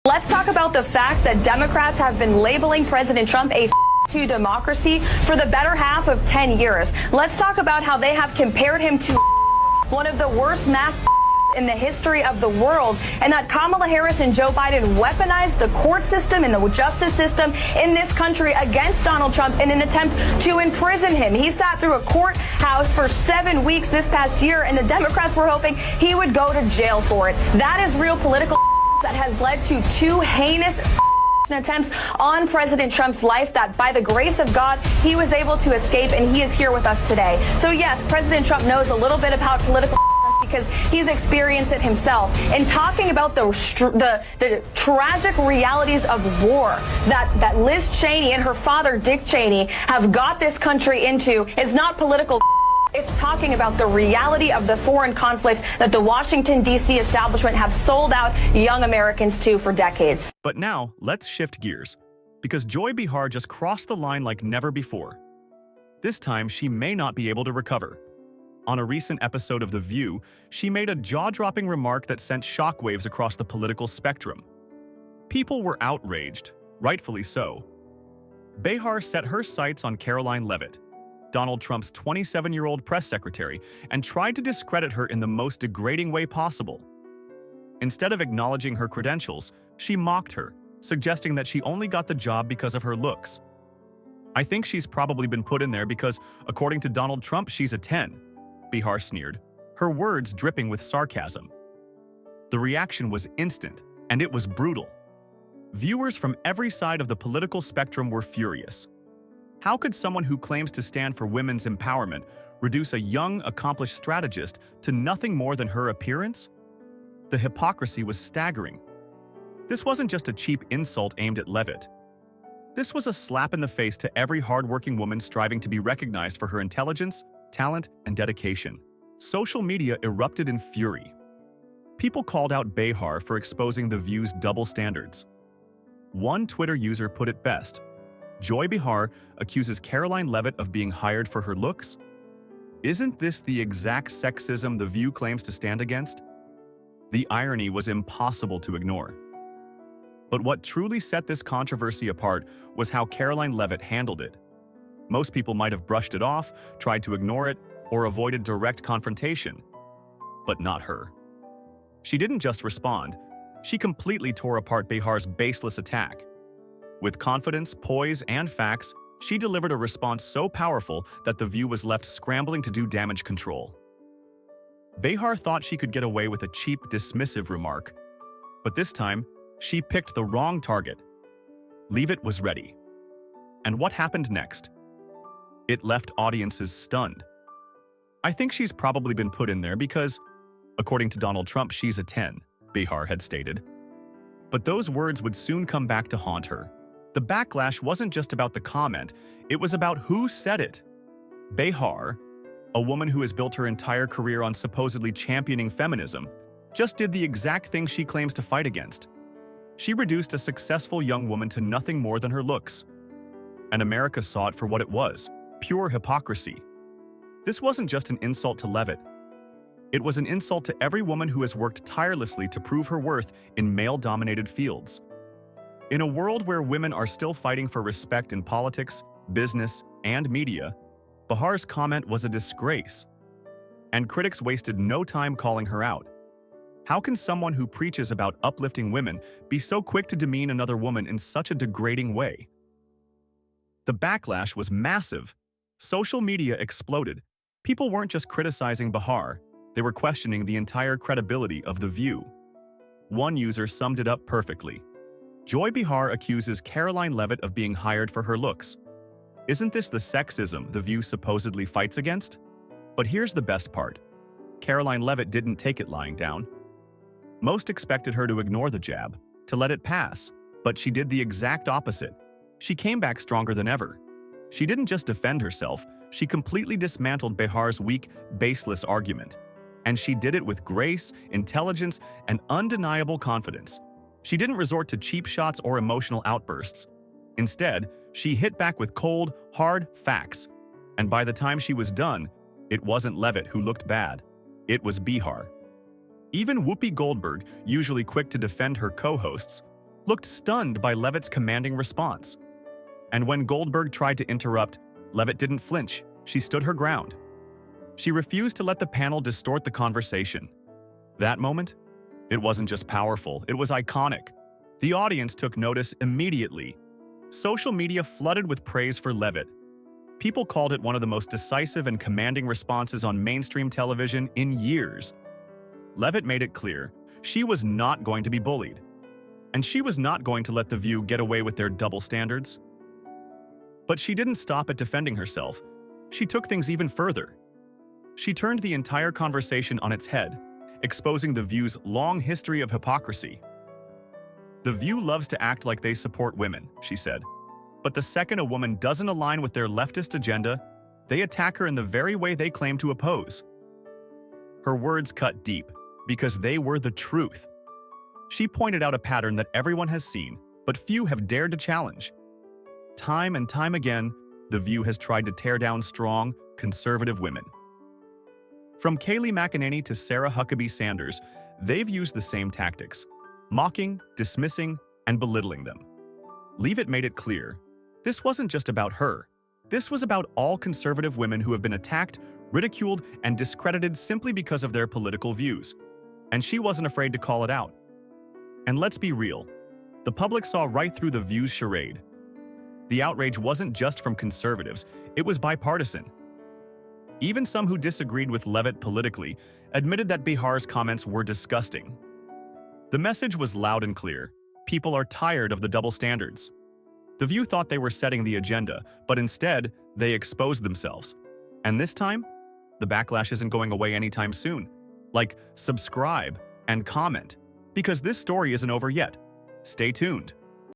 Let's talk about the fact that Democrats have been labeling President Trump a to democracy for the better half of 10 years. Let's talk about how they have compared him to one of the worst mass in the history of the world, and that Kamala Harris and Joe Biden weaponized the court system and the justice system in this country against Donald Trump in an attempt to imprison him. He sat through a courthouse for 7 weeks this past year, and the Democrats were hoping he would go to jail for it. That is real political that has led to 2 heinous attempts on President Trump's life that, by the grace of God, he was able to escape, and he is here with us today. So yes, President Trump knows a little bit about political because he's experienced it himself. And talking about the tragic realities of war that Liz Cheney and her father Dick Cheney have got this country into is not political. It's talking about the reality of the foreign conflicts that the Washington, D.C. establishment have sold out young Americans to for decades. But now, let's shift gears, because Joy Behar just crossed the line like never before. This time, she may not be able to recover. On a recent episode of The View, she made a jaw-dropping remark that sent shockwaves across the political spectrum. People were outraged, rightfully so. Behar set her sights on Caroline Leavitt, Donald Trump's 27-year-old press secretary, and tried to discredit her in the most degrading way possible. Instead of acknowledging her credentials, she mocked her, suggesting that she only got the job because of her looks. "I think she's probably been put in there because, according to Donald Trump, she's a 10, Behar sneered, her words dripping with sarcasm. The reaction was instant, and it was brutal. Viewers from every side of the political spectrum were furious. How could someone who claims to stand for women's empowerment reduce a young, accomplished strategist to nothing more than her appearance? The hypocrisy was staggering. This wasn't just a cheap insult aimed at Leavitt. This was a slap in the face to every hardworking woman striving to be recognized for her intelligence, talent, and dedication. Social media erupted in fury. People called out Behar for exposing The View's double standards. One Twitter user put it best: Joy Behar accuses Caroline Leavitt of being hired for her looks? Isn't this the exact sexism The View claims to stand against? The irony was impossible to ignore. But what truly set this controversy apart was how Caroline Leavitt handled it. Most people might have brushed it off, tried to ignore it, or avoided direct confrontation. But not her. She didn't just respond. She completely tore apart Behar's baseless attack. With confidence, poise, and facts, she delivered a response so powerful that The View was left scrambling to do damage control. Behar thought she could get away with a cheap, dismissive remark. But this time, she picked the wrong target. Leavitt was ready. And what happened next? It left audiences stunned. "I think she's probably been put in there because, according to Donald Trump, she's a 10, Behar had stated. But those words would soon come back to haunt her. The backlash wasn't just about the comment, it was about who said it. Behar, a woman who has built her entire career on supposedly championing feminism, just did the exact thing she claims to fight against. She reduced a successful young woman to nothing more than her looks. And America saw it for what it was: pure hypocrisy. This wasn't just an insult to Leavitt. It was an insult to every woman who has worked tirelessly to prove her worth in male-dominated fields. In a world where women are still fighting for respect in politics, business, and media, Behar's comment was a disgrace. And critics wasted no time calling her out. How can someone who preaches about uplifting women be so quick to demean another woman in such a degrading way? The backlash was massive. Social media exploded. People weren't just criticizing Behar, they were questioning the entire credibility of The View. One user summed it up perfectly. Joy Behar accuses Caroline Leavitt of being hired for her looks. Isn't this the sexism The View supposedly fights against? But here's the best part. Caroline Leavitt didn't take it lying down. Most expected her to ignore the jab, to let it pass, but she did the exact opposite. She came back stronger than ever. She didn't just defend herself, she completely dismantled Behar's weak, baseless argument. And she did it with grace, intelligence, and undeniable confidence. She didn't resort to cheap shots or emotional outbursts. Instead, she hit back with cold, hard facts. And by the time she was done, it wasn't Leavitt who looked bad. It was Behar. Even Whoopi Goldberg, usually quick to defend her co-hosts, looked stunned by Leavitt's commanding response. And when Goldberg tried to interrupt, Leavitt didn't flinch. She stood her ground. She refused to let the panel distort the conversation. That moment? It wasn't just powerful, it was iconic. The audience took notice immediately. Social media flooded with praise for Leavitt. People called it one of the most decisive and commanding responses on mainstream television in years. Leavitt made it clear she was not going to be bullied. And she was not going to let The View get away with their double standards. But she didn't stop at defending herself. She took things even further. She turned the entire conversation on its head, exposing The View's long history of hypocrisy. The View loves to act like they support women, she said. But the second a woman doesn't align with their leftist agenda, they attack her in the very way they claim to oppose. Her words cut deep, because they were the truth. She pointed out a pattern that everyone has seen, but few have dared to challenge. Time and time again, The View has tried to tear down strong, conservative women. From Kayleigh McEnany to Sarah Huckabee Sanders, they've used the same tactics, mocking, dismissing, and belittling them. Leavitt made it clear, this wasn't just about her. This was about all conservative women who have been attacked, ridiculed, and discredited simply because of their political views. And she wasn't afraid to call it out. And let's be real, the public saw right through The View's charade. The outrage wasn't just from conservatives, it was bipartisan. Even some who disagreed with Leavitt politically admitted that Behar's comments were disgusting. The message was loud and clear. People are tired of the double standards. The View thought they were setting the agenda, but instead, they exposed themselves. And this time, the backlash isn't going away anytime soon. Like, subscribe and comment, because this story isn't over yet. Stay tuned.